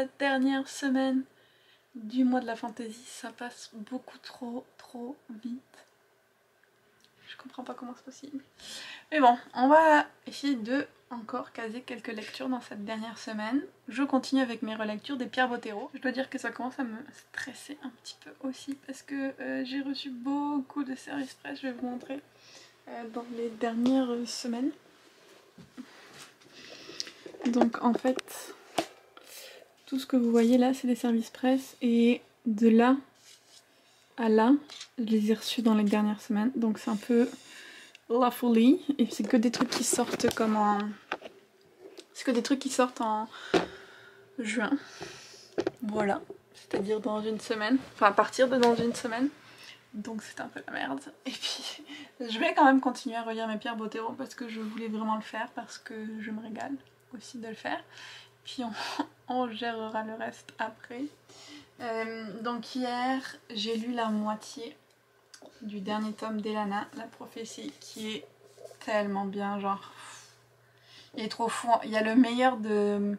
la dernière semaine du mois de la fantaisie. Ça passe beaucoup trop vite. Je comprends pas comment c'est possible. Mais bon, on va essayer de encore caser quelques lectures dans cette dernière semaine. Je continue avec mes relectures des Pierre Bottero. Je dois dire que ça commence à me stresser un petit peu aussi parce que j'ai reçu beaucoup de services presse. Je vais vous montrer dans les dernières semaines. Donc en fait, tout ce que vous voyez là, c'est des services presse et de là à là, je les ai reçus dans les dernières semaines. Donc c'est un peu la folie et c'est que des trucs qui sortent comme en... C'est que des trucs qui sortent en juin. Voilà, c'est-à-dire dans une semaine. Enfin à partir de dans une semaine. Donc c'est un peu la merde. Et puis je vais quand même continuer à relire mes Pierre Bottero parce que je voulais vraiment le faire, parce que je me régale aussi de le faire. Puis on gérera le reste après. Donc hier j'ai lu la moitié du dernier tome d'Elana, La Prophétie, qui est tellement bien, genre il est trop fou. Il y a le meilleur de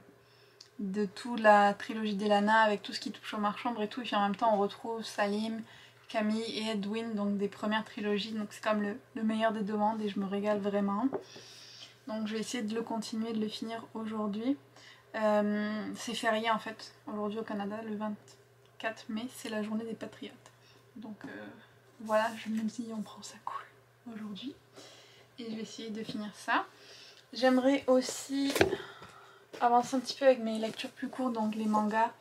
toute la trilogie d'Elana avec tout ce qui touche aux marchands et tout, et puis en même temps on retrouve Salim, Camille et Edwin, donc des premières trilogies, donc c'est comme le meilleur des deux mondes et je me régale vraiment. Donc je vais essayer de le continuer, de le finir aujourd'hui. C'est férié en fait aujourd'hui au Canada, le 24 mai, c'est la journée des patriotes. Donc voilà, je me dis on prend ça cool aujourd'hui. Et je vais essayer de finir ça. J'aimerais aussi avancer un petit peu avec mes lectures plus courtes, donc les mangas,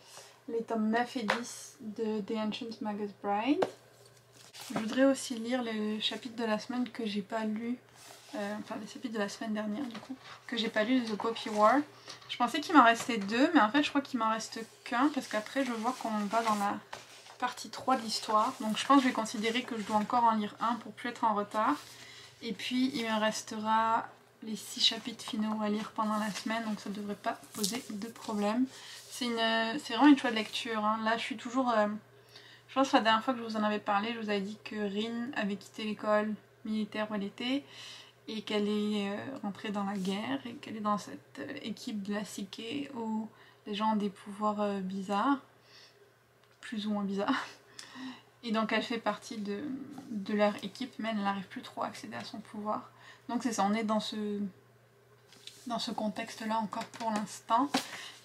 les tomes 9 et 10 de The Ancient Magus Bride. Je voudrais aussi lire les chapitres de la semaine que j'ai pas lu, enfin les chapitres de la semaine dernière du coup, que j'ai pas lu de The Poppy War. Je pensais qu'il m'en restait 2, mais en fait je crois qu'il m'en reste qu'un, parce qu'après je vois qu'on va dans la partie 3 de l'histoire. Donc je pense que je vais considérer que je dois encore en lire un pour plus être en retard. Et puis il me restera les 6 chapitres finaux à lire pendant la semaine, donc ça ne devrait pas poser de problème. C'est vraiment une chouette lecture, hein. Là je suis toujours... je pense que la dernière fois que je vous en avais parlé, je vous avais dit que Rin avait quitté l'école militaire où elle était et qu'elle est rentrée dans la guerre et qu'elle est dans cette équipe de la Psyché où les gens ont des pouvoirs bizarres, plus ou moins bizarres. Et donc elle fait partie de leur équipe, mais elle n'arrive plus trop à accéder à son pouvoir. Donc c'est ça, on est dans ce contexte-là encore pour l'instant.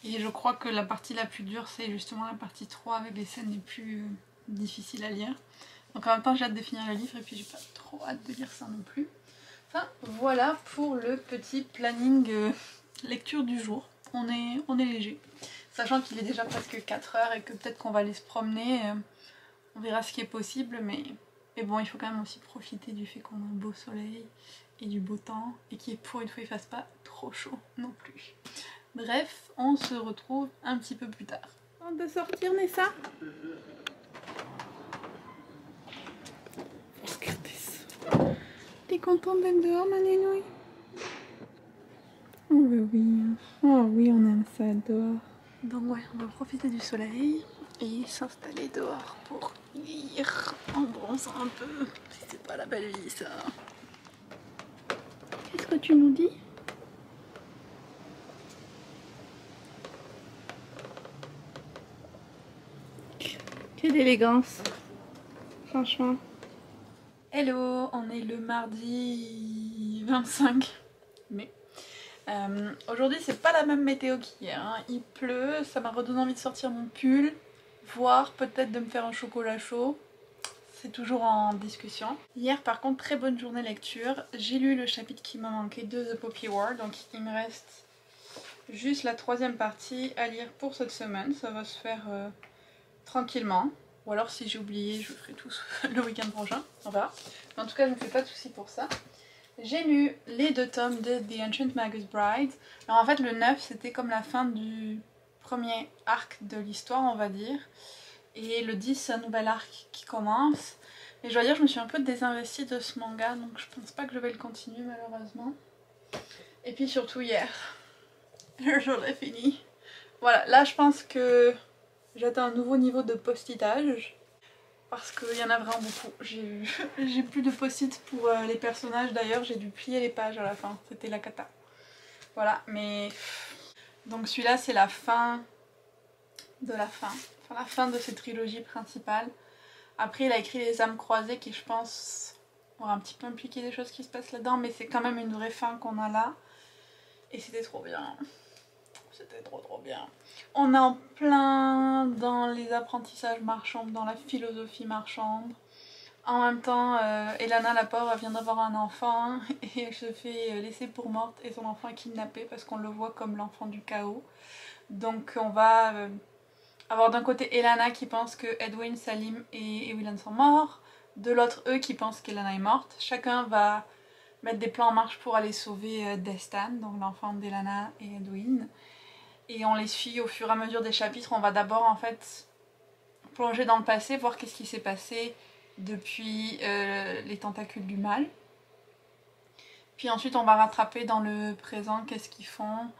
Et je crois que la partie la plus dure, c'est justement la partie 3 avec les scènes les plus difficiles à lire. Donc en même temps, j'ai hâte de finir le livre et puis j'ai pas trop hâte de lire ça non plus. Enfin, voilà pour le petit planning lecture du jour. On est léger. Sachant qu'il est déjà presque 4 heures et que peut-être qu'on va aller se promener. On verra ce qui est possible, mais bon, il faut quand même aussi profiter du fait qu'on a un beau soleil et du beau temps et qu'il pour une fois il fasse pas trop chaud non plus. Bref, on se retrouve un petit peu plus tard. Avant de sortir, Nessa? Regardez ça. T'es contente d'être dehors, ma nénouille? Oh bah oui. Oh oui, on aime ça dehors. Donc ouais, on va profiter du soleil et s'installer dehors pour lire en bronzant un peu. Si c'est pas la belle vie ça. Qu'est-ce que tu nous dis? Quelle élégance, franchement. Hello, on est le mardi 25 mai. Aujourd'hui c'est pas la même météo qu'hier, hein. Il pleut, ça m'a redonné envie de sortir mon pull, voire peut-être de me faire un chocolat chaud. C'est toujours en discussion. Hier par contre, très bonne journée lecture. J'ai lu le chapitre qui m'a manqué de The Poppy War, donc il me reste juste la 3e partie à lire pour cette semaine. Ça va se faire tranquillement. Ou alors si j'ai oublié, je ferai tout le week-end prochain. On verra. Mais en tout cas, je ne me fais pas de soucis pour ça. J'ai lu les 2 tomes de The Ancient Magus Bride. Alors en fait, le 9, c'était comme la fin du premier arc de l'histoire, on va dire. Et le 10, c'est un nouvel arc qui commence. Et je dois dire, je me suis un peu désinvestie de ce manga, donc je pense pas que je vais le continuer malheureusement. Et puis surtout hier, je l'ai fini. Voilà, là je pense que j'atteins un nouveau niveau de post-itage. Parce qu'il y en a vraiment beaucoup. J'ai plus de post-it pour les personnages, d'ailleurs j'ai dû plier les pages à la fin, c'était la cata. Voilà, mais... Donc celui-là c'est la fin de la fin. Enfin, la fin de cette trilogie principale. Après, il a écrit Les âmes croisées qui, je pense, aura un petit peu impliqué des choses qui se passent là-dedans, mais c'est quand même une vraie fin qu'on a là. Et c'était trop bien. C'était trop bien. On est en plein dans les apprentissages marchands, dans la philosophie marchande. En même temps, Elana, la pauvre, elle vient d'avoir un enfant et elle se fait laisser pour morte et son enfant est kidnappé parce qu'on le voit comme l'enfant du chaos. Donc on va avoir d'un côté Elana qui pense que Edwin, Salim et Willan sont morts, de l'autre eux qui pensent qu'Elana est morte. Chacun va mettre des plans en marche pour aller sauver Destan, donc l'enfant d'Elana et Edwin. Et on les suit au fur et à mesure des chapitres. On va d'abord en fait plonger dans le passé, voir qu'est-ce qui s'est passé depuis les tentacules du mal. Puis ensuite on va rattraper dans le présent qu'est-ce qu'ils font,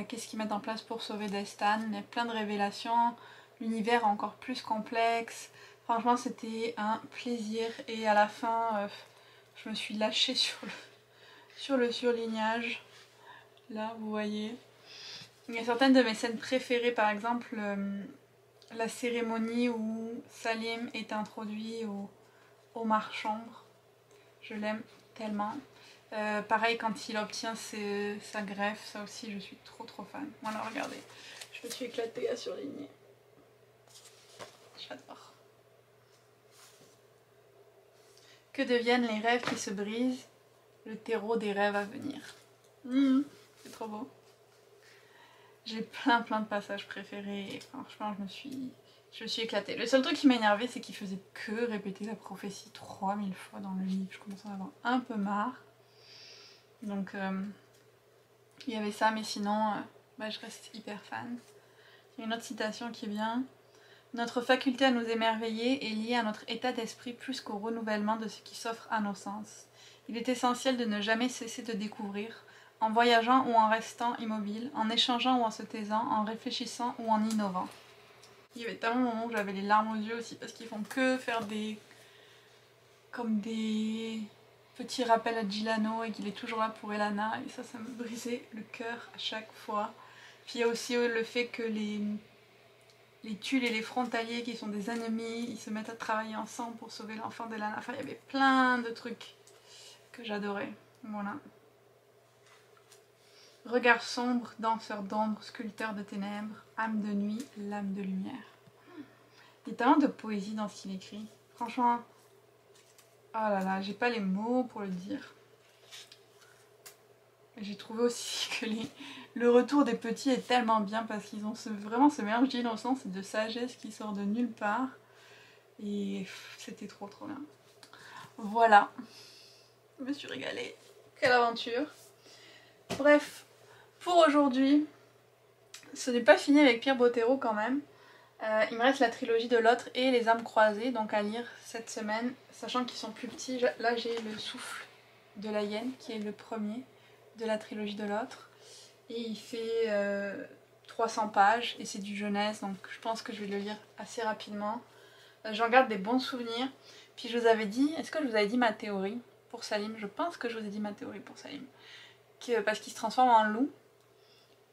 qu'est-ce qu'ils mettent en place pour sauver Destan. Il y a plein de révélations, l'univers est encore plus complexe. Franchement c'était un plaisir et à la fin je me suis lâchée sur le surlignage. Là vous voyez. Il y a certaines de mes scènes préférées, par exemple la cérémonie où Salim est introduit au marchanbre. Je l'aime tellement. Pareil quand il obtient sa greffe, ça aussi je suis trop fan. Voilà, regardez, je me suis éclatée à surligner. J'adore. Que deviennent les rêves qui se brisent, le terreau des rêves à venir. C'est trop beau. J'ai plein de passages préférés et franchement je me suis éclatée. Le seul truc qui m'a énervé c'est qu'il faisait que répéter la prophétie 3000 fois dans le livre. Je commençais à en avoir un peu marre. Donc il y avait ça, mais sinon je reste hyper fan. Il y a une autre citation qui est bien. Notre faculté à nous émerveiller est liée à notre état d'esprit plus qu'au renouvellement de ce qui s'offre à nos sens. Il est essentiel de ne jamais cesser de découvrir, en voyageant ou en restant immobile, en échangeant ou en se taisant, en réfléchissant ou en innovant. Il y avait tellement de moments où j'avais les larmes aux yeux aussi parce qu'ils font que faire des petits rappels à Gilano et qu'il est toujours là pour Elana et ça me brisait le cœur à chaque fois. Puis il y a aussi le fait que les Tulle et les frontaliers qui sont des ennemis, ils se mettent à travailler ensemble pour sauver l'enfant d'Elana. Enfin il y avait plein de trucs que j'adorais. Voilà. Regard sombre, danseur d'ombre, sculpteur de ténèbres, âme de nuit, lame de lumière. Il y a tellement de poésie dans ce qu'il écrit. Franchement, oh là là, j'ai pas les mots pour le dire. J'ai trouvé aussi que le retour des petits est tellement bien parce qu'ils ont vraiment ce mélange d'innocence et de sagesse qui sort de nulle part. Et c'était trop bien. Voilà. Je me suis régalée. Quelle aventure. Bref. Pour aujourd'hui, ce n'est pas fini avec Pierre Bottero quand même. Il me reste la trilogie de l'autre et les âmes croisées, donc à lire cette semaine, sachant qu'ils sont plus petits. Là j'ai le souffle de la hyène, qui est le premier de la trilogie de l'autre. Et il fait 300 pages, et c'est du jeunesse, donc je pense que je vais le lire assez rapidement. J'en garde des bons souvenirs. Puis je vous avais dit, est-ce que je vous avais dit ma théorie pour Salim? Je pense que je vous ai dit ma théorie pour Salim. Parce qu'il se transforme en loup.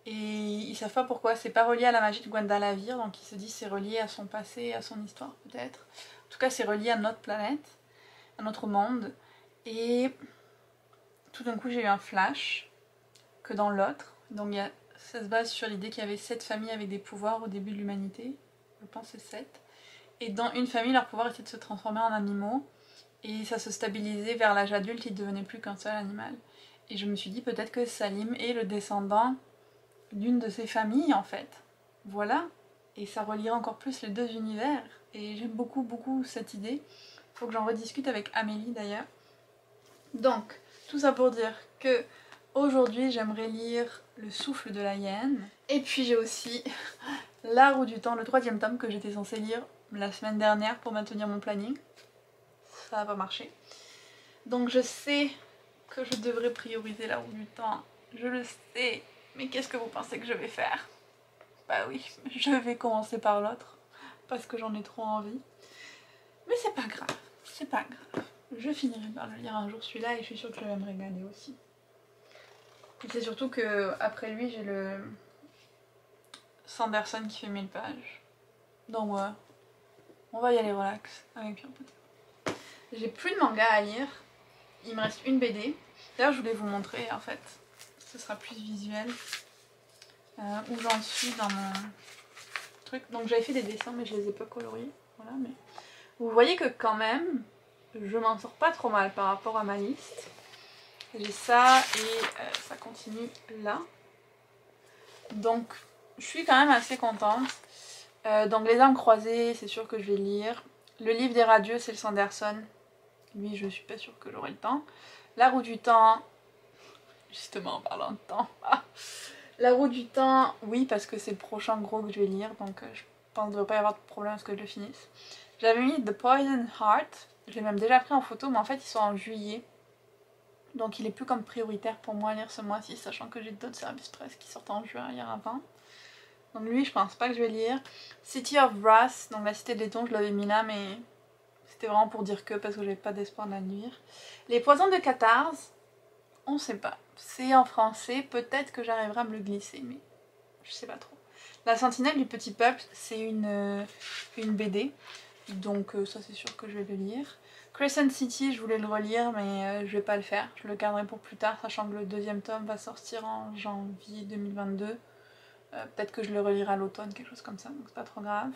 Et ils savent pas pourquoi, c'est pas relié à la magie de Gwendalavir, donc ils se disent c'est relié à son passé, à son histoire peut-être. En tout cas c'est relié à notre planète, à notre monde. Et tout d'un coup j'ai eu un flash que dans l'autre, donc ça se base sur l'idée qu'il y avait 7 familles avec des pouvoirs au début de l'humanité, je pense c'est 7. Et dans une famille leur pouvoir était de se transformer en animaux, et ça se stabilisait vers l'âge adulte, ils ne devenaient plus qu'un seul animal. Et je me suis dit peut-être que Salim est le descendant d'une de ces familles en fait. Voilà. Et ça relierait encore plus les deux univers. Et j'aime beaucoup cette idée. Faut que j'en rediscute avec Amélie d'ailleurs. Donc, tout ça pour dire que aujourd'hui j'aimerais lire Le souffle de la hyène. Et puis j'ai aussi La roue du temps, le 3e tome que j'étais censée lire la semaine dernière pour maintenir mon planning. Ça n'a pas marché. Donc je sais que je devrais prioriser La roue du temps. Je le sais. Mais qu'est-ce que vous pensez que je vais faire? Bah oui, je vais commencer par l'autre, parce que j'en ai trop envie. Mais c'est pas grave, c'est pas grave. Je finirai par le lire un jour celui-là et je suis sûre que je vais me régaler aussi. Et c'est surtout que après lui j'ai le Sanderson qui fait 1000 pages. Donc ouais, on va y aller relax avec Pierre Potter. J'ai plus de manga à lire, il me reste une BD. D'ailleurs je voulais vous montrer en fait, ce sera plus visuel, où j'en suis dans mon truc. Donc j'avais fait des dessins mais je les ai pas coloriés, voilà, mais vous voyez que quand même je m'en sors pas trop mal par rapport à ma liste. J'ai ça et ça continue là. Donc je suis quand même assez contente. Donc les armes croisées, c'est sûr que je vais lire. Le livre des radieux, c'est le Sanderson. Lui, je suis pas sûre que j'aurai le temps. La roue du temps, justement en parlant de temps. La roue du temps, oui, parce que c'est le prochain gros que je vais lire, donc je pense qu'il ne devrait pas y avoir de problème à ce que je le finisse. J'avais mis The Poison Heart, je l'ai même déjà pris en photo, mais en fait ils sont en juillet. Donc il est plus comme prioritaire pour moi à lire ce mois-ci, sachant que j'ai d'autres services presse qui sortent en juin, hier avant. Donc lui, je pense pas que je vais lire. City of Brass, donc la cité des dons, je l'avais mis là, mais c'était vraiment pour dire que, parce que j'avais pas d'espoir de la lire. Les poisons de Catarse, on sait pas. C'est en français, peut-être que j'arriverai à me le glisser, mais je sais pas trop. La sentinelle du petit peuple, c'est une BD, donc ça c'est sûr que je vais le lire. Crescent City, je voulais le relire, mais je vais pas le faire. Je le garderai pour plus tard, sachant que le deuxième tome va sortir en janvier 2022. Peut-être que je le relirai à l'automne, quelque chose comme ça, donc c'est pas trop grave.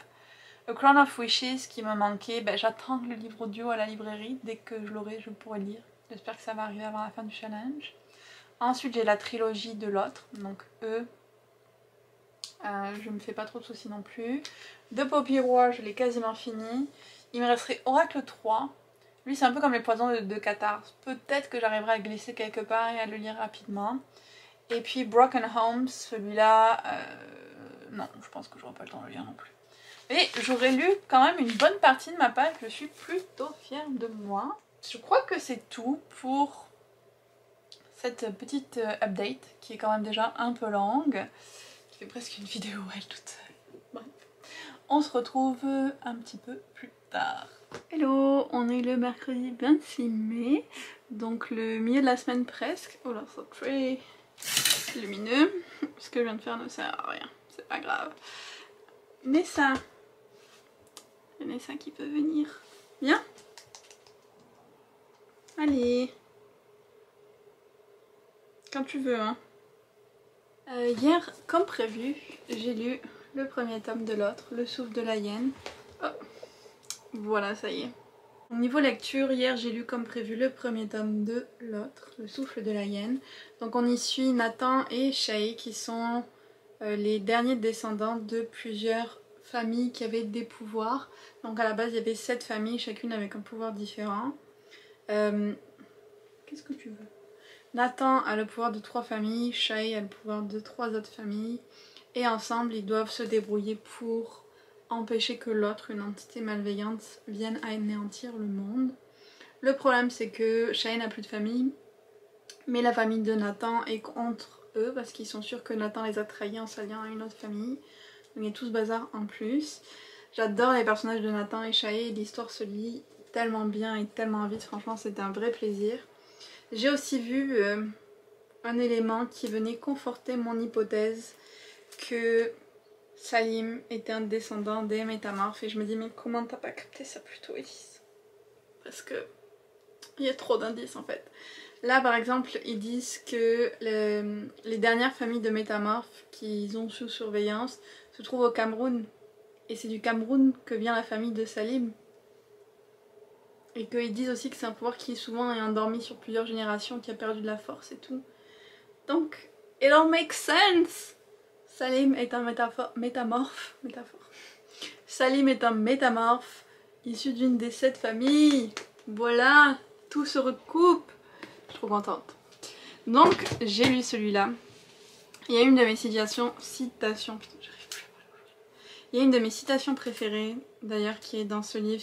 A Crown of Wishes qui me manquait, j'attends le livre audio à la librairie, dès que je l'aurai je pourrai le lire. J'espère que ça va arriver avant la fin du challenge. Ensuite j'ai la trilogie de l'autre, donc je me fais pas trop de soucis non plus. The Poppy War, je l'ai quasiment fini. Il me resterait Oracle 3. Lui c'est un peu comme les poisons de Catarse. Peut-être que j'arriverai à le glisser quelque part et à le lire rapidement. Et puis Broken Homes, celui-là, non, je pense que j'aurai pas le temps de le lire non plus. Et j'aurais lu quand même une bonne partie de ma page, je suis plutôt fière de moi. Je crois que c'est tout pour cette petite update qui est quand même déjà un peu longue, qui fait presque une vidéo elle toute seule. Bref, on se retrouve un petit peu plus tard. Hello, on est le mercredi 26 mai, donc le milieu de la semaine presque. Oh là, c'est très lumineux. Ce que je viens de faire ne sert à rien, c'est pas grave. Nessa, Nessa qui peut venir. Viens. Allez. Quand tu veux, hein. Hier, comme prévu, j'ai lu le premier tome de l'autre, Le Souffle de la Hyène. Oh. Voilà, ça y est. Au niveau lecture, hier j'ai lu comme prévu le premier tome de l'autre, Le Souffle de la Hyène. Donc on y suit Nathan et Shay qui sont les derniers descendants de plusieurs familles qui avaient des pouvoirs. Donc à la base il y avait 7 familles, chacune avec un pouvoir différent. Qu'est-ce que tu veux? Nathan a le pouvoir de 3 familles, Shay a le pouvoir de 3 autres familles. Et ensemble ils doivent se débrouiller pour empêcher que l'autre, une entité malveillante, vienne anéantir le monde. Le problème c'est que Shay n'a plus de famille, mais la famille de Nathan est contre eux parce qu'ils sont sûrs que Nathan les a trahis en s'alliant à une autre famille. Donc il y a tout ce bazar en plus. J'adore les personnages de Nathan et Shay et l'histoire se lit tellement bien et tellement vite, franchement c'était un vrai plaisir. J'ai aussi vu un élément qui venait conforter mon hypothèse que Salim était un descendant des métamorphes et je me dis mais comment t'as pas capté ça plus tôt, Elise? Parce que il y a trop d'indices en fait. Là par exemple ils disent que les dernières familles de métamorphes qu'ils ont sous surveillance se trouvent au Cameroun et c'est du Cameroun que vient la famille de Salim. Et qu'ils disent aussi que c'est un pouvoir qui souvent est endormi sur plusieurs générations, qui a perdu de la force et tout. Donc, it all makes sense! Salim est un métamorphe. Salim est un métamorphe issu d'une des 7 familles. Voilà, tout se recoupe. Je suis trop contente. Donc, j'ai lu celui-là. Il y a une de mes citations. Putain, j'arrive plus à parler aujourd'hui. Il y a une de mes citations préférées, d'ailleurs, qui est dans ce livre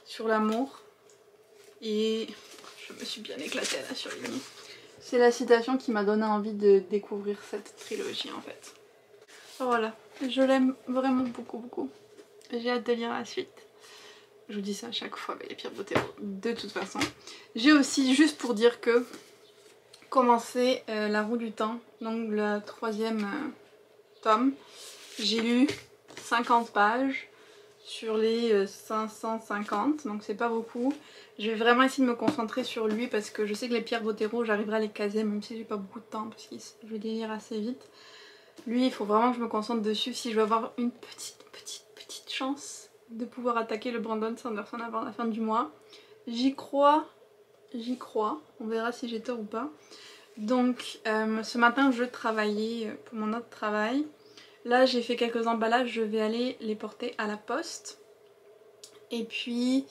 sur l'amour. Et je me suis bien éclatée à la surligner. C'est la citation qui m'a donné envie de découvrir cette trilogie en fait. Voilà, je l'aime vraiment beaucoup beaucoup. J'ai hâte de lire la suite. Je vous dis ça à chaque fois, mais les pires beautés de toute façon. J'ai aussi, juste pour dire que, commencé La Roue du Temps, donc le 3e tome. J'ai lu 50 pages sur les 550, donc c'est pas beaucoup. Je vais vraiment essayer de me concentrer sur lui parce que je sais que les Pierre Bottero j'arriverai à les caser même si j'ai pas beaucoup de temps parce que je vais les lire assez vite. Lui il faut vraiment que je me concentre dessus si je veux avoir une petite chance de pouvoir attaquer le Brandon Sanderson avant la fin du mois. J'y crois, on verra si j'ai tort ou pas. Donc ce matin je travaillais pour mon autre travail. Là j'ai fait quelques emballages, je vais aller les porter à la poste. Et puis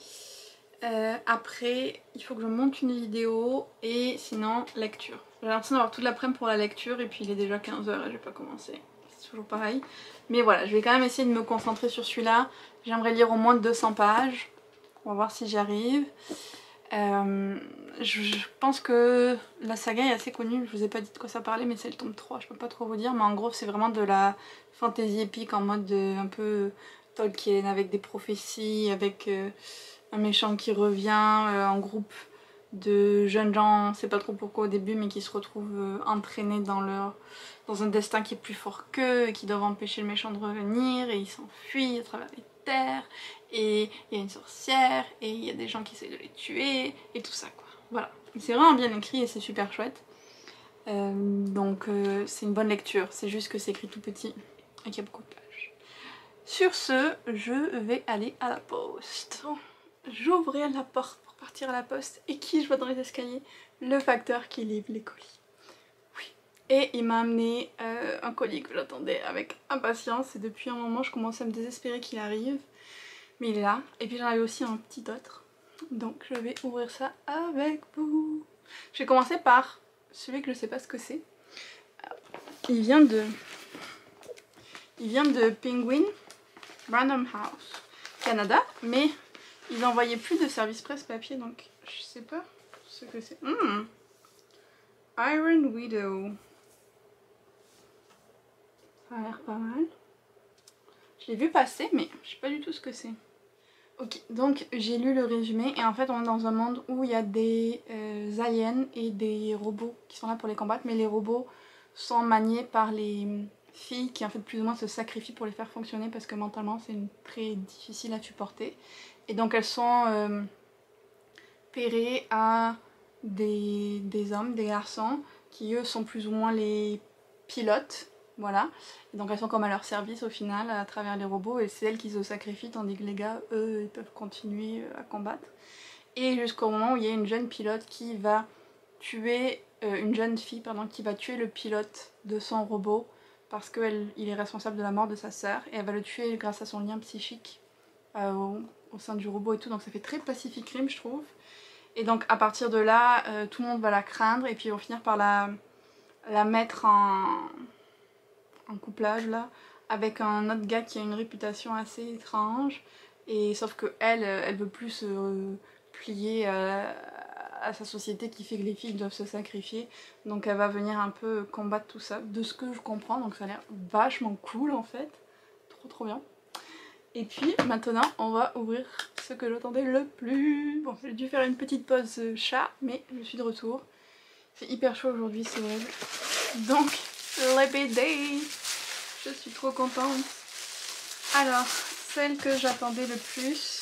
après il faut que je monte une vidéo et sinon lecture. J'ai l'impression d'avoir toute l'après-midi pour la lecture et puis il est déjà 15 h et j'ai pas commencé. C'est toujours pareil. Mais voilà, je vais quand même essayer de me concentrer sur celui-là. J'aimerais lire au moins 200 pages. On va voir si j'y arrive. Je pense que la saga est assez connue, je vous ai pas dit de quoi ça parlait mais c'est le tome 3, je peux pas trop vous dire, mais en gros c'est vraiment de la fantasy épique en mode un peu Tolkien avec des prophéties, avec un méchant qui revient, en groupe de jeunes gens, on sait pas trop pourquoi au début mais qui se retrouvent entraînés dans un destin qui est plus fort qu'eux et qui doivent empêcher le méchant de revenir et ils s'enfuient à travers les terres. Et il y a une sorcière, et il y a des gens qui essayent de les tuer, et tout ça quoi. Voilà. C'est vraiment bien écrit et c'est super chouette. Donc c'est une bonne lecture, c'est juste que c'est écrit tout petit et qu'il y a beaucoup de pages. Sur ce, je vais aller à la poste. Bon, j'ouvrais la porte pour partir à la poste, et qui je vois dans les escaliers? Le facteur qui livre les colis. Oui. Et il m'a amené un colis que j'attendais avec impatience, et depuis un moment je commençais à me désespérer qu'il arrive. Mais il est là, et puis j'en avais aussi un petit autre, donc je vais ouvrir ça avec vous. Je vais commencer par celui que je sais pas ce que c'est. Il vient de Penguin Random House Canada, mais ils envoyaient plus de service presse papier, donc je sais pas ce que c'est. Iron Widow. Ça a l'air pas mal. Je l'ai vu passer, mais je sais pas du tout ce que c'est. Ok, donc j'ai lu le résumé et en fait on est dans un monde où il y a des aliens et des robots qui sont là pour les combattre, mais les robots sont maniés par les filles qui en fait plus ou moins se sacrifient pour les faire fonctionner parce que mentalement c'est très difficile à supporter. Et donc elles sont pairées à des hommes, des garçons qui eux sont plus ou moins les pilotes. Voilà, et donc elles sont comme à leur service au final à travers les robots et c'est elles qui se sacrifient tandis que les gars eux ils peuvent continuer à combattre. Et jusqu'au moment où il y a une jeune pilote qui va tuer, une jeune fille pardon, qui va tuer le pilote de son robot parce qu'il est responsable de la mort de sa sœur et elle va le tuer grâce à son lien psychique au sein du robot et tout, donc ça fait très Pacific Rim je trouve. Et donc à partir de là tout le monde va la craindre et puis ils vont finir par la mettre en couplage là avec un autre gars qui a une réputation assez étrange et sauf que elle veut plus se plier à sa société qui fait que les filles doivent se sacrifier, donc elle va venir un peu combattre tout ça de ce que je comprends, donc ça a l'air vachement cool en fait, trop bien. Et puis maintenant on va ouvrir ce que j'attendais le plus. Bon, j'ai dû faire une petite pause chat mais je suis de retour. C'est hyper chaud aujourd'hui, c'est horrible. Donc Sleepy Day. Je suis trop contente. Alors, celle que j'attendais le plus,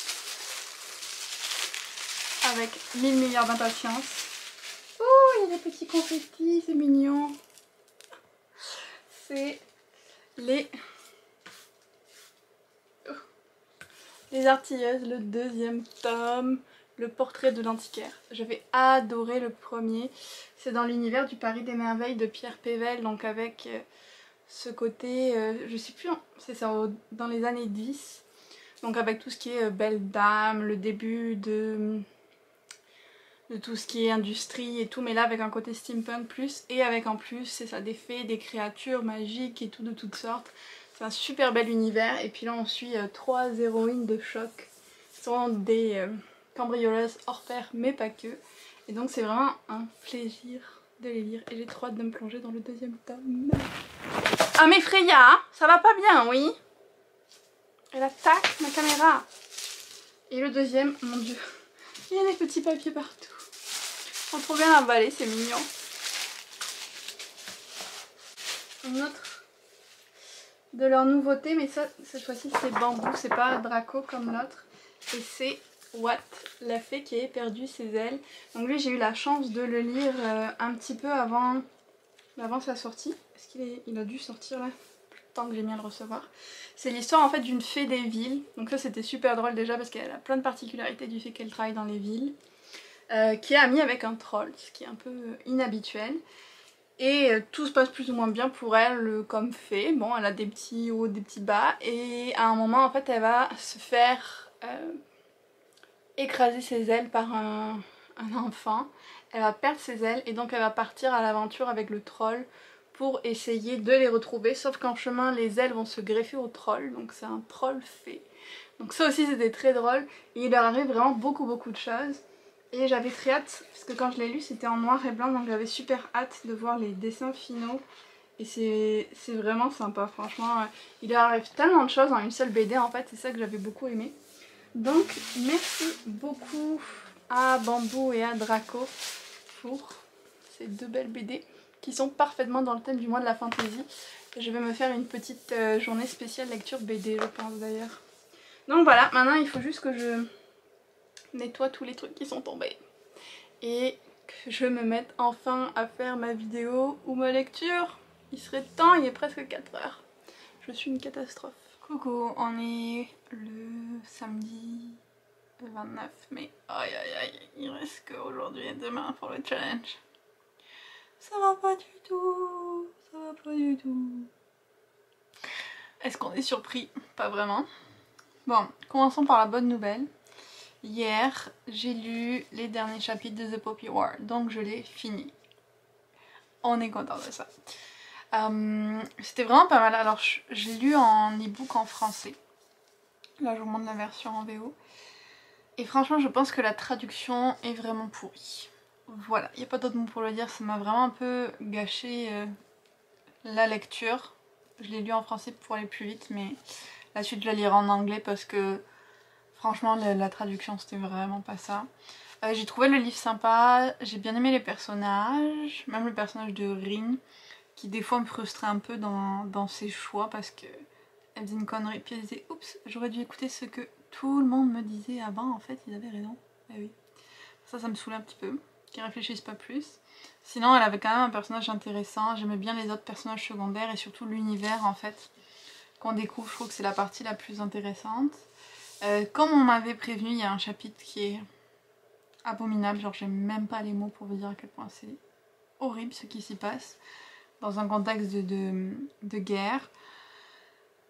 avec 1000 milliards d'impatience. Oh, il y a des petits confettis, c'est mignon. C'est les Artilleuses, le deuxième tome, le portrait de l'antiquaire. J'avais adoré le premier. C'est dans l'univers du Paris des Merveilles de Pierre Pével, donc avec ce côté, je sais plus, c'est ça, dans les années 10, donc avec tout ce qui est belle dame, le début de tout ce qui est industrie et tout, mais là avec un côté steampunk plus, et avec en plus, c'est ça, des fées, des créatures magiques et tout de toutes sortes. C'est un super bel univers, et puis là on suit 3 héroïnes de choc, qui sont des cambrioleuses hors pair, mais pas que, et donc c'est vraiment un plaisir de les lire, et j'ai trop hâte de me plonger dans le deuxième tome. Ah mais Freya, ça va pas bien, oui. Elle attaque ma caméra. Et le deuxième, mon dieu, il y a des petits papiers partout. On trop bien emballé, c'est mignon. Un autre de leur nouveauté, mais ça, cette fois-ci c'est bambou, c'est pas Draco comme l'autre. Et c'est Watt, la fée qui a perdu ses ailes. Donc lui j'ai eu la chance de le lire un petit peu avant sa sortie. Est-ce qu'il a dû sortir là? Tant que j'ai bien le recevoir. C'est l'histoire en fait d'une fée des villes. Donc ça c'était super drôle déjà parce qu'elle a plein de particularités du fait qu'elle travaille dans les villes. Qui est amie avec un troll, ce qui est un peu inhabituel. Et tout se passe plus ou moins bien pour elle comme fée. Bon, elle a des petits hauts, des petits bas. Et à un moment en fait elle va se faire écraser ses ailes par un enfant. Elle va perdre ses ailes et donc elle va partir à l'aventure avec le troll pour essayer de les retrouver, sauf qu'en chemin les ailes vont se greffer au troll, donc c'est un troll fée. Donc ça aussi c'était très drôle, et il leur arrive vraiment beaucoup de choses. Et j'avais très hâte, parce que quand je l'ai lu c'était en noir et blanc, donc j'avais super hâte de voir les dessins finaux. Et c'est vraiment sympa, franchement. Il leur arrive tellement de choses en une seule BD en fait, c'est ça que j'avais beaucoup aimé. Donc merci beaucoup à Bambou et à Draco pour ces deux belles BD qui sont parfaitement dans le thème du mois de la fantaisie. Je vais me faire une petite journée spéciale lecture BD je pense d'ailleurs. Donc voilà, maintenant il faut juste que je nettoie tous les trucs qui sont tombés et que je me mette enfin à faire ma vidéo ou ma lecture. Il serait temps, il est presque 4 heures. Je suis une catastrophe. Coucou, on est le samedi 29 mai. Aïe aïe aïe, il reste qu'aujourd'hui et demain pour le challenge. Ça va pas du tout, ça va pas du tout. Est-ce qu'on est surpris? Pas vraiment. Bon, commençons par la bonne nouvelle. Hier, j'ai lu les derniers chapitres de The Poppy War, donc je l'ai fini. On est content de ça. C'était vraiment pas mal. Alors, je l'ai lu en e-book en français. Là, je vous montre la version en VO. Et franchement, je pense que la traduction est vraiment pourrie. Voilà, il n'y a pas d'autre mot pour le dire, ça m'a vraiment un peu gâché la lecture. Je l'ai lu en français pour aller plus vite, mais la suite je la lirai en anglais parce que franchement la traduction c'était vraiment pas ça. J'ai trouvé le livre sympa, j'ai bien aimé les personnages, même le personnage de Rin, qui des fois me frustrait un peu dans ses choix parce que elle faisait une connerie, puis elle disait oups, j'aurais dû écouter ce que tout le monde me disait avant, en fait ils avaient raison. Eh oui, ça me saoulait un petit peu, qu'ils réfléchissent pas plus. Sinon elle avait quand même un personnage intéressant, j'aimais bien les autres personnages secondaires et surtout l'univers en fait qu'on découvre, je trouve que c'est la partie la plus intéressante. Comme on m'avait prévenu, il y a un chapitre qui est abominable, genre j'ai même pas les mots pour vous dire à quel point c'est horrible ce qui s'y passe dans un contexte de guerre.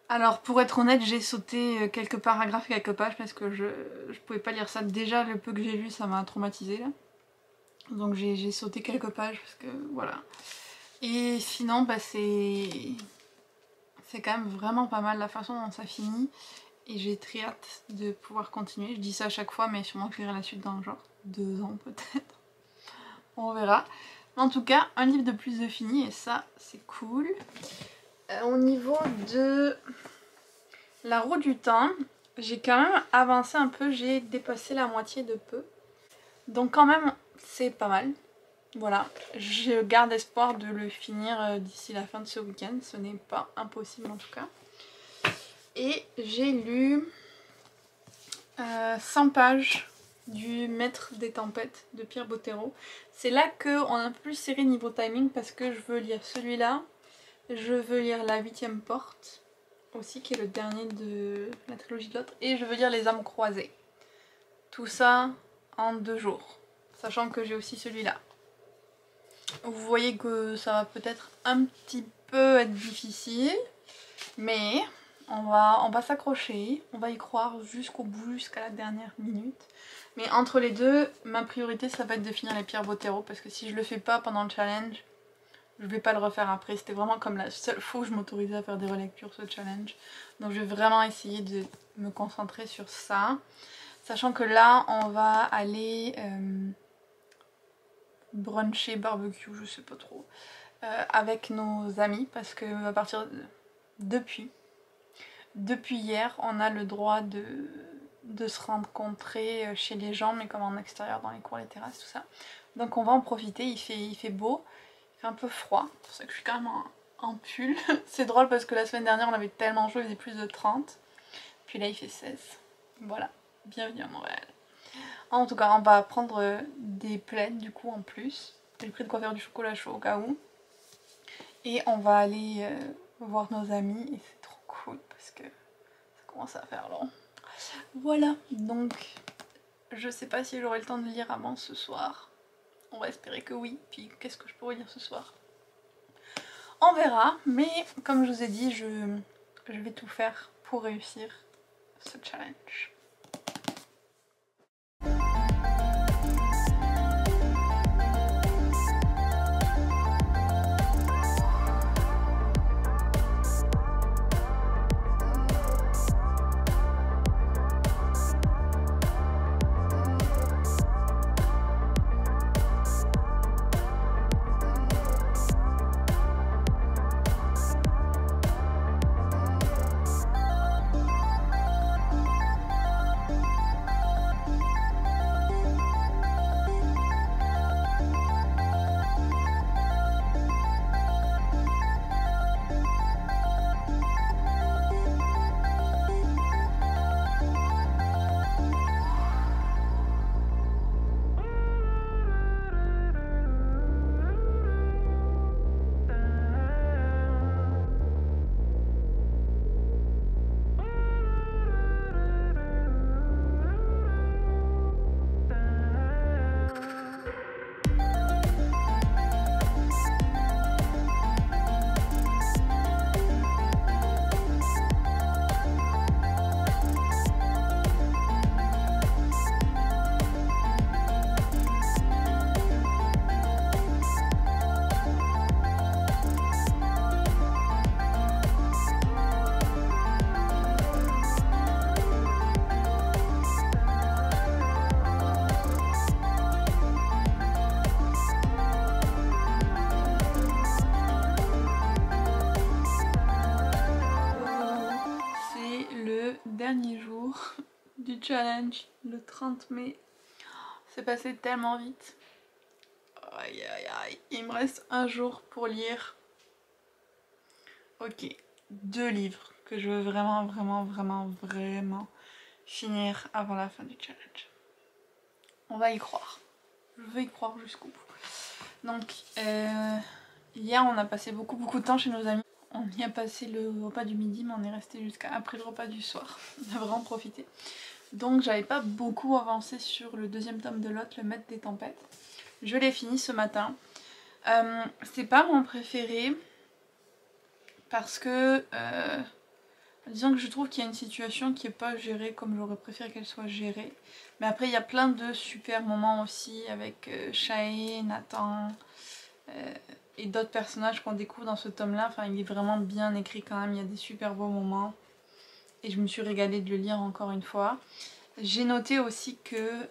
Alors pour être honnête, j'ai sauté quelques paragraphes, quelques pages parce que je pouvais pas lire ça. Déjà le peu que j'ai lu ça m'a traumatisée là. Donc j'ai sauté quelques pages parce que voilà. Et sinon bah c'est quand même vraiment pas mal la façon dont ça finit. Et j'ai très hâte de pouvoir continuer. Je dis ça à chaque fois mais sûrement que je lirai la suite dans genre 2 ans peut-être. On verra. En tout cas, un livre de plus de fini et ça c'est cool. Au niveau de la roue du temps, j'ai quand même avancé un peu, j'ai dépassé la moitié de peu. Donc quand même, c'est pas mal. Voilà, je garde espoir de le finir d'ici la fin de ce week-end, ce n'est pas impossible en tout cas. Et j'ai lu 100 pages du Maître des Tempêtes de Pierre Bottero. C'est là qu'on a un peu plus serré niveau timing parce que je veux lire celui-là, je veux lire La 8e porte aussi qui est le dernier de la trilogie de l'autre, et je veux lire Les âmes croisées. Tout ça en 2 jours, sachant que j'ai aussi celui-là. Vous voyez que ça va peut-être un petit peu être difficile, mais on va s'accrocher, on va y croire jusqu'au bout, jusqu'à la dernière minute. Mais entre les deux, ma priorité ça va être de finir les Pierre Bottero, parce que si je le fais pas pendant le challenge, je vais pas le refaire après. C'était vraiment comme la seule fois où je m'autorisais à faire des relectures ce challenge. Donc je vais vraiment essayer de me concentrer sur ça. Sachant que là, on va aller bruncher, barbecue, je sais pas trop, avec nos amis. Parce que à partir depuis hier, on a le droit de se rencontrer chez les gens, mais comme en extérieur, dans les cours, les terrasses, tout ça. Donc on va en profiter, il fait beau. Un peu froid, c'est pour ça que je suis quand même en pull. C'est drôle parce que la semaine dernière on avait tellement chaud, il faisait plus de 30. Puis là il fait 16. Voilà, bienvenue à Montréal. En tout cas on va prendre des plaids du coup en plus. J'ai pris de quoi faire du chocolat chaud au cas où. Et on va aller voir nos amis et c'est trop cool parce que ça commence à faire long. Voilà, donc je sais pas si j'aurai le temps de lire avant ce soir. On va espérer que oui. Puis qu'est-ce que je pourrais lire ce soir? On verra, mais comme je vous ai dit, je vais tout faire pour réussir ce challenge. Dernier jour du challenge, le 30 mai. C'est passé tellement vite. Aïe aïe aïe. Il me reste un jour pour lire. Ok, 2 livres que je veux vraiment finir avant la fin du challenge. On va y croire. Je veux y croire jusqu'au bout. Donc, hier on a passé beaucoup de temps chez nos amis. On y a passé le repas du midi, mais on est resté jusqu'à après le repas du soir. On a vraiment profité. Donc j'avais pas beaucoup avancé sur le 2e tome de Lot, le Maître des Tempêtes. Je l'ai fini ce matin. C'est pas mon préféré parce que disons que je trouve qu'il y a une situation qui est pas gérée comme j'aurais préféré qu'elle soit gérée. Mais après il y a plein de super moments aussi avec Shae, Nathan et d'autres personnages qu'on découvre dans ce tome là. Enfin il est vraiment bien écrit quand même, il y a des super beaux moments. Et je me suis régalée de le lire encore une fois. J'ai noté aussi que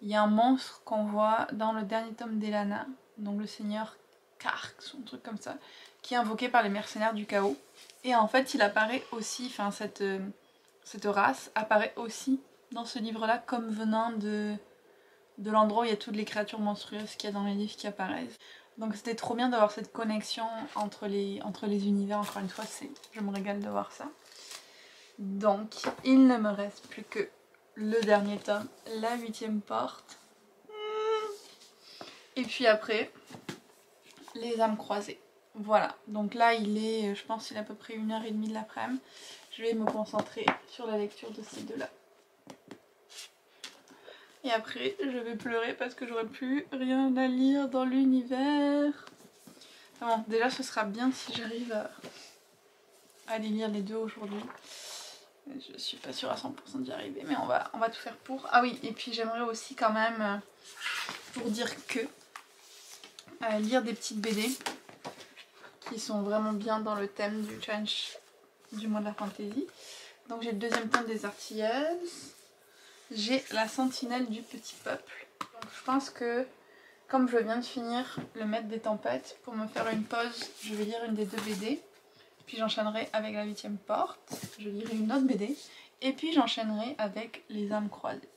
il y a un monstre qu'on voit dans le dernier tome d'Elana, donc le seigneur Karx, ou un truc comme ça, qui est invoqué par les mercenaires du chaos. Et en fait il apparaît aussi, enfin cette race apparaît aussi dans ce livre-là comme venant de l'endroit où il y a toutes les créatures monstrueuses qu'il y a dans les livres qui apparaissent. Donc c'était trop bien d'avoir cette connexion entre les univers, encore une fois, je me régale de voir ça. Donc il ne me reste plus que le dernier tome, la 8e porte. Et puis après, les âmes croisées. Voilà, donc là il est, je pense qu'il est à peu près 1h30 de l'après-midi. Je vais me concentrer sur la lecture de ces deux-là. Et après, je vais pleurer parce que j'aurai plus rien à lire dans l'univers. Enfin bon, déjà ce sera bien si j'arrive à les lire les deux aujourd'hui. Je suis pas sûre à 100% d'y arriver, mais on va tout faire pour. Ah oui, et puis j'aimerais aussi quand même, pour dire que, lire des petites BD qui sont vraiment bien dans le thème du challenge du mois de la fantasy. Donc j'ai le 2e tome des Artilleuses. J'ai la Sentinelle du Petit Peuple. Donc je pense que, comme je viens de finir le Maître des Tempêtes, pour me faire une pause, je vais lire une des 2 BD. Puis j'enchaînerai avec la 8e porte, je lirai une autre BD, et puis j'enchaînerai avec les âmes croisées.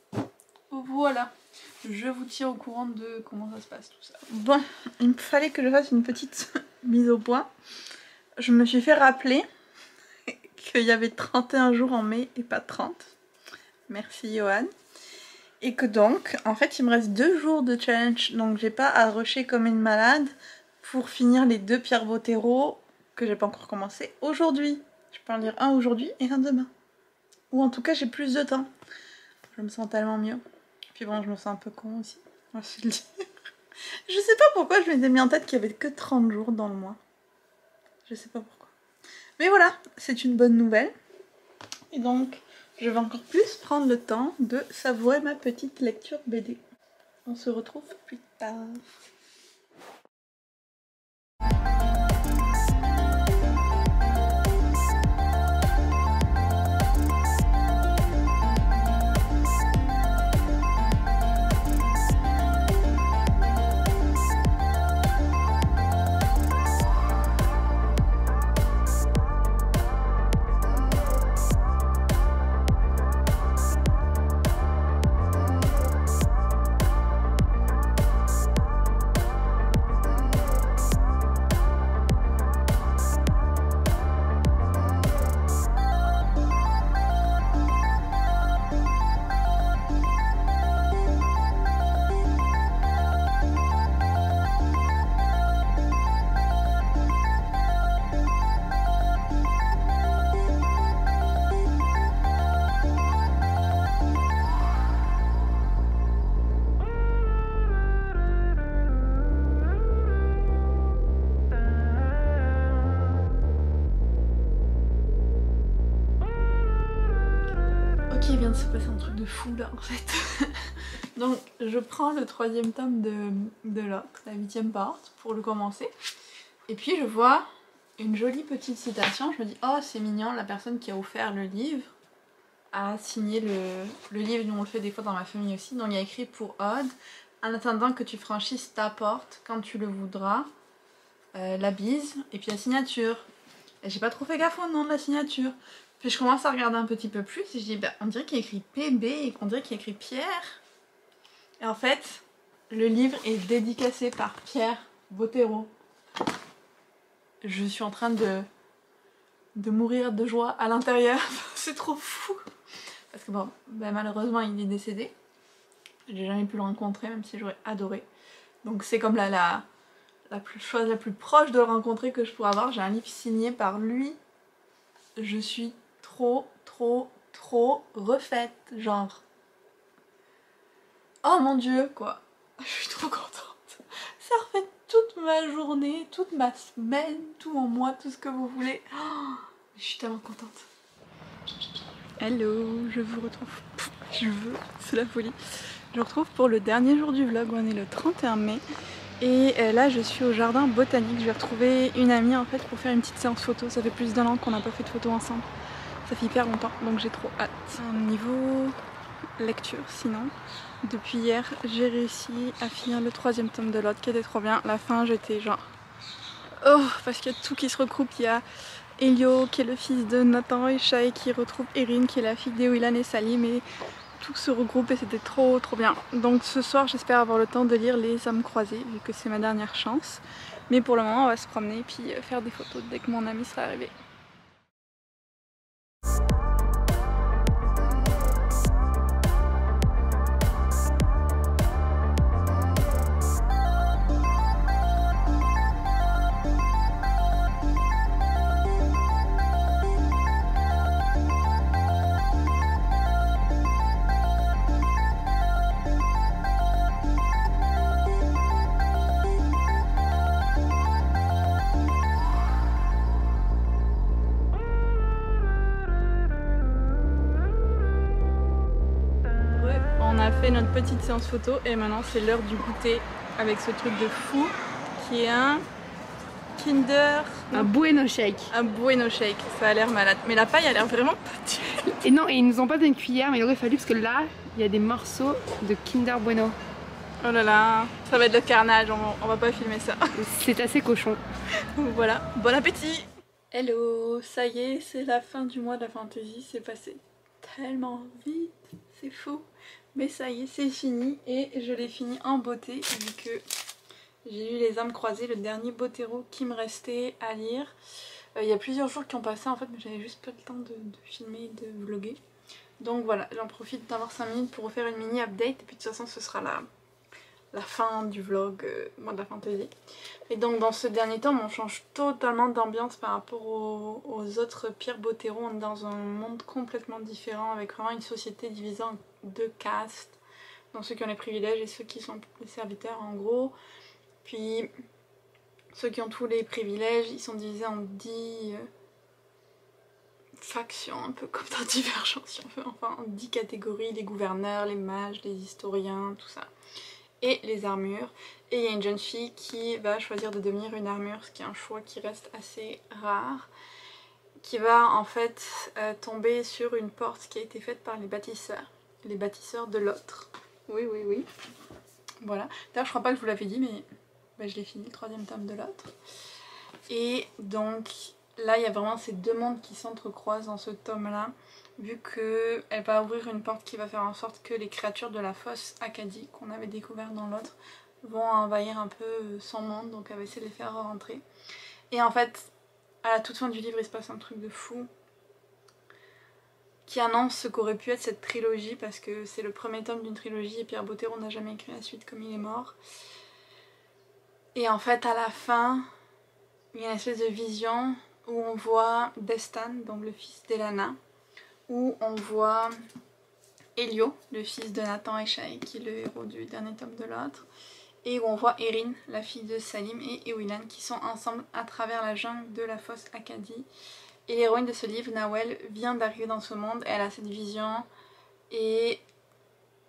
Voilà, je vous tiens au courant de comment ça se passe tout ça. Bon, il me fallait que je fasse une petite mise au point. Je me suis fait rappeler qu'il y avait 31 jours en mai et pas 30. Merci Johan. Et que donc, en fait, il me reste 2 jours de challenge, donc j'ai pas à rusher comme une malade pour finir les 2 Pierre Bottero que j'ai pas encore commencé aujourd'hui. Je peux en lire un aujourd'hui et un demain. Ou en tout cas, j'ai plus de temps. Je me sens tellement mieux. Puis bon, je me sens un peu con aussi. Moi, je le dis. Je sais pas pourquoi je m'étais mis en tête qu'il y avait que 30 jours dans le mois. Je sais pas pourquoi. Mais voilà, c'est une bonne nouvelle. Et donc, je vais encore plus prendre le temps de savourer ma petite lecture BD. On se retrouve plus tard. Il vient de se passer un truc de fou là en fait. Donc je prends le 3e tome de Locke, la 8e part, pour le commencer. Et puis je vois une jolie petite citation, je me dis oh c'est mignon, la personne qui a offert le livre a signé le livre, nous on le fait des fois dans ma famille aussi, donc il y a écrit pour Odd, en attendant que tu franchisses ta porte quand tu le voudras, la bise, et puis la signature. Et j'ai pas trop fait gaffe au nom de la signature. Puis je commence à regarder un petit peu plus et je dis bah on dirait qu'il y a écrit PB et qu'on dirait qu'il y a écrit Pierre. Et en fait, le livre est dédicacé par Pierre Bottero. Je suis en train de mourir de joie à l'intérieur. C'est trop fou. Parce que bon, bah malheureusement il est décédé. J'ai jamais pu le rencontrer même si j'aurais adoré. Donc c'est comme la chose la plus proche de le rencontrer que je pourrais avoir. J'ai un livre signé par lui. Je suis trop refaite, genre. Oh mon dieu, quoi. Je suis trop contente. Ça refait toute ma journée, toute ma semaine, tout mon mois, tout ce que vous voulez. Oh, je suis tellement contente. Hello, je vous retrouve. C'est la folie. Je vous retrouve pour le dernier jour du vlog, on est le 31 mai. Et là je suis au jardin botanique, je vais retrouver une amie en fait pour faire une petite séance photo. Ça fait plus d'1 an qu'on n'a pas fait de photo ensemble. Ça fait hyper longtemps, donc j'ai trop hâte. Niveau lecture, sinon, depuis hier, j'ai réussi à finir le 3e tome de Locke qui était trop bien. La fin, j'étais genre... Oh, parce qu'il y a tout qui se regroupe. Il y a Elio qui est le fils de Nathan et Shai qui retrouve Erin qui est la fille d'Ewilan et Salim. Et tout se regroupe et c'était trop bien. Donc ce soir, j'espère avoir le temps de lire Les âmes croisées, vu que c'est ma dernière chance. Mais pour le moment, on va se promener et puis faire des photos dès que mon ami sera arrivé. On a fait notre petite séance photo et maintenant c'est l'heure du goûter avec ce truc de fou qui est un Kinder... Un Bueno Shake. Un Bueno Shake, ça a l'air malade. Mais la paille a l'air vraiment petite. Et non, et ils nous ont pas donné une cuillère, mais il aurait fallu parce que là, il y a des morceaux de Kinder Bueno. Oh là là, ça va être le carnage, on va pas filmer ça. C'est assez cochon. Voilà, bon appétit. Hello, ça y est, c'est la fin du mois de la fantaisie, c'est passé tellement vite, c'est fou. Mais ça y est, c'est fini et je l'ai fini en beauté vu que J'ai lu Les âmes croisées, le dernier Botero qui me restait à lire. Il y a plusieurs jours qui ont passé en fait, mais j'avais juste pas le temps de filmer et de vlogger. Donc voilà, j'en profite d'avoir 5 minutes pour refaire une mini update et puis de toute façon ce sera la fin du vlog Mois de la Fantaisie. Et donc dans ce dernier tome on change totalement d'ambiance par rapport aux autres Pierre Bottero. On est dans un monde complètement différent avec vraiment une société divisée en 2 castes. Donc ceux qui ont les privilèges et ceux qui sont les serviteurs en gros. Puis ceux qui ont tous les privilèges ils sont divisés en 10 factions, un peu comme dans Divergence si on veut. Enfin en 10 catégories, les gouverneurs, les mages, les historiens, tout ça. Et les armures. Et il y a une jeune fille qui va choisir de devenir une armure, ce qui est un choix qui reste assez rare, qui va en fait tomber sur une porte qui a été faite par les bâtisseurs de l'autre. Oui, oui, oui. Voilà. D'ailleurs, je crois pas que je vous l'avais dit, mais je l'ai fini, le 3e tome de l'autre. Et donc là, il y a vraiment ces 2 mondes qui s'entrecroisent dans ce tome-là, vu qu'elle va ouvrir une porte qui va faire en sorte que les créatures de la fosse Acadie, qu'on avait découvert dans l'autre, vont envahir un peu son monde, donc elle va essayer de les faire rentrer. Et en fait, à la toute fin du livre, il se passe un truc de fou qui annonce ce qu'aurait pu être cette trilogie, parce que c'est le premier tome d'une trilogie et Pierre Bottero n'a jamais écrit la suite comme il est mort. Et en fait, à la fin, il y a une espèce de vision où on voit Destan, donc le fils d'Elana, où on voit Elio, le fils de Nathan et Shai, qui est le héros du dernier tome de l'autre, et où on voit Erin, la fille de Salim et Ewilan, qui sont ensemble à travers la jungle de la fosse Acadie. Et l'héroïne de ce livre, Nawel, vient d'arriver dans ce monde, elle a cette vision, et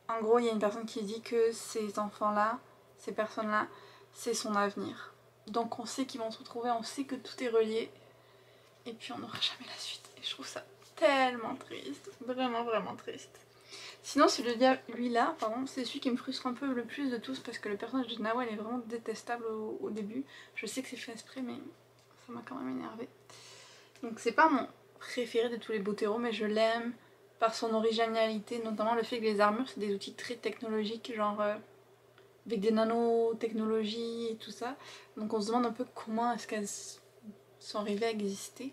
en gros il y a une personne qui dit que ces enfants-là, ces personnes-là, c'est son avenir. Donc on sait qu'ils vont se retrouver, on sait que tout est relié, et puis on n'aura jamais la suite. Et je trouve ça tellement triste, vraiment vraiment triste. Sinon celui-là, c'est celui qui me frustre un peu le plus de tous parce que le personnage de Nawel est vraiment détestable au début. Je sais que c'est fait exprès mais ça m'a quand même énervée. Donc c'est pas mon préféré de tous les Bottero mais je l'aime par son originalité, notamment le fait que les armures c'est des outils très technologiques, genre avec des nanotechnologies et tout ça. Donc on se demande un peu comment est-ce qu'elles sont arrivées à exister.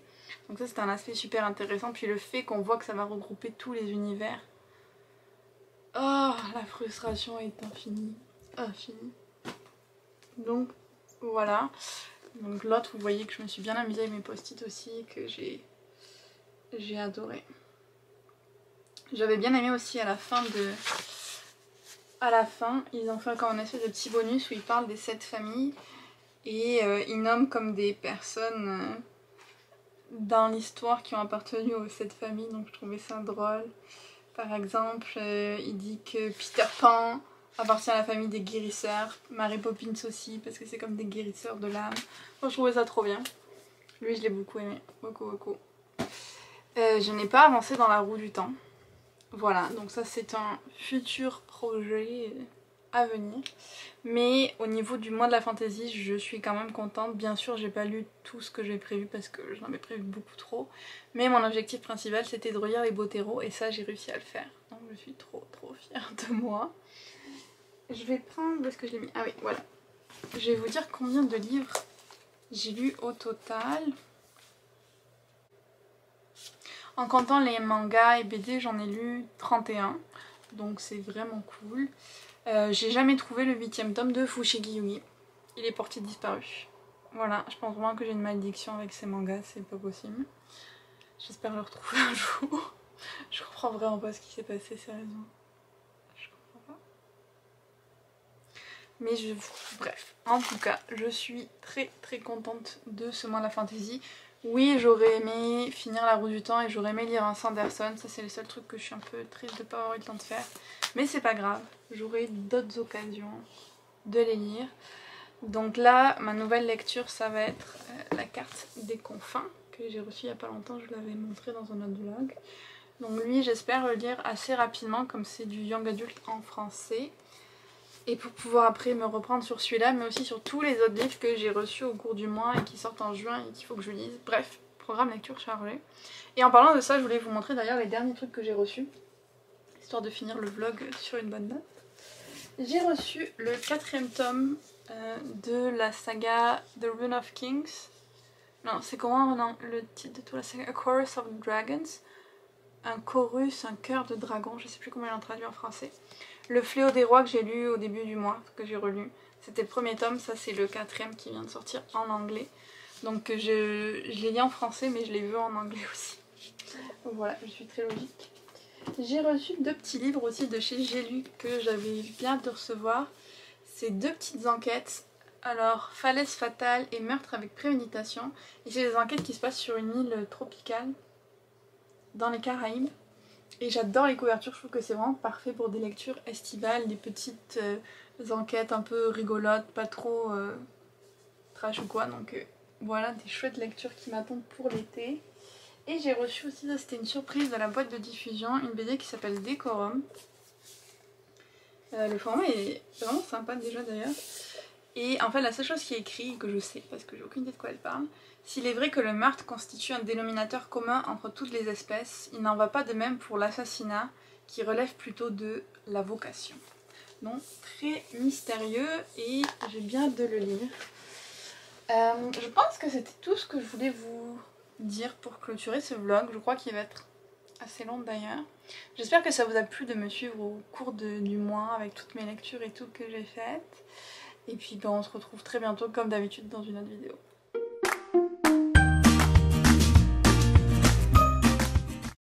Donc ça c'est un aspect super intéressant. Puis le fait qu'on voit que ça va regrouper tous les univers. Oh, la frustration est infinie. Infinie. Donc voilà. Donc l'autre, vous voyez que je me suis bien amusée avec mes post-it aussi, que j'ai adoré. J'avais bien aimé aussi à la fin, ils ont fait comme un espèce de petit bonus où ils parlent des 7 familles et ils nomment comme des personnes dans l'histoire qui ont appartenu aux 7 familles, donc je trouvais ça drôle. Par exemple, il dit que Peter Pan appartient à la famille des guérisseurs, Mary Poppins aussi, parce que c'est comme des guérisseurs de l'âme. Moi je trouvais ça trop bien. Lui je l'ai beaucoup aimé, beaucoup beaucoup. Je n'ai pas avancé dans la roue du temps. Voilà, donc ça c'est un futur projet à venir. Mais au niveau du mois de la fantaisie, je suis quand même contente. Bien sûr, j'ai pas lu tout ce que j'ai prévu parce que j'en avais prévu beaucoup trop. Mais mon objectif principal c'était de relire les Bottero et ça j'ai réussi à le faire. Donc je suis trop fière de moi. Je vais prendre... Où est-ce que je l'ai mis? Ah oui, voilà. Je vais vous dire combien de livres j'ai lu au total. En comptant les mangas et BD, j'en ai lu 31. Donc c'est vraiment cool. J'ai jamais trouvé le 8e tome de Fushigi Yugi. Il est porté disparu. Voilà, je pense vraiment que j'ai une malédiction avec ces mangas, c'est pas possible. J'espère le retrouver un jour. Je comprends vraiment pas ce qui s'est passé, sérieusement. Je comprends pas. Mais bref, en tout cas, je suis très contente de ce mois de la fantaisie. Oui, j'aurais aimé finir la roue du temps et j'aurais aimé lire un Sanderson. Ça c'est le seul truc que je suis un peu triste de ne pas avoir eu le temps de faire. Mais c'est pas grave, j'aurai d'autres occasions de les lire. Donc là, ma nouvelle lecture, ça va être la carte des confins que j'ai reçue il n'y a pas longtemps. Je vous l'avais montré dans un autre vlog. Donc lui, j'espère le lire assez rapidement comme c'est du young adult en français. Et pour pouvoir après me reprendre sur celui-là, mais aussi sur tous les autres livres que j'ai reçus au cours du mois et qui sortent en juin et qu'il faut que je lise. Bref, programme lecture chargé. Et en parlant de ça, je voulais vous montrer d'ailleurs les derniers trucs que j'ai reçus, histoire de finir le vlog sur une bonne note. J'ai reçu le 4e tome de la saga The Rune of Kings. Non, c'est comment non, le titre de toute la saga? A Chorus of Dragons. Un chorus, un chœur de dragon, je sais plus comment il en traduit en français. Le Fléau des Rois que j'ai lu au début du mois, que j'ai relu. C'était le premier tome, ça c'est le 4e qui vient de sortir en anglais. Donc je l'ai lu en français mais je l'ai vu en anglais aussi. Donc voilà, je suis très logique. J'ai reçu 2 petits livres aussi de chez J'ai lu que j'avais bien hâte de recevoir. C'est 2 petites enquêtes. Alors, Falaise fatale et meurtre avec préméditation. Et c'est des enquêtes qui se passent sur une île tropicale dans les Caraïbes. Et j'adore les couvertures, je trouve que c'est vraiment parfait pour des lectures estivales, des petites enquêtes un peu rigolotes, pas trop trash ou quoi. Donc voilà, des chouettes lectures qui m'attendent pour l'été. Et j'ai reçu aussi, ça c'était une surprise de la boîte de diffusion, une BD qui s'appelle Décorum. Le format est vraiment sympa déjà d'ailleurs. Et en fait la seule chose qui est écrite, que je sais parce que j'ai aucune idée de quoi elle parle, s'il est vrai que le meurtre constitue un dénominateur commun entre toutes les espèces, il n'en va pas de même pour l'assassinat qui relève plutôt de la vocation. Donc très mystérieux et j'ai bien hâte de le lire. Je pense que c'était tout ce que je voulais vous dire pour clôturer ce vlog. Je crois qu'il va être assez long d'ailleurs. J'espère que ça vous a plu de me suivre au cours du mois avec toutes mes lectures et tout que j'ai faites. Et puis on se retrouve très bientôt comme d'habitude dans une autre vidéo.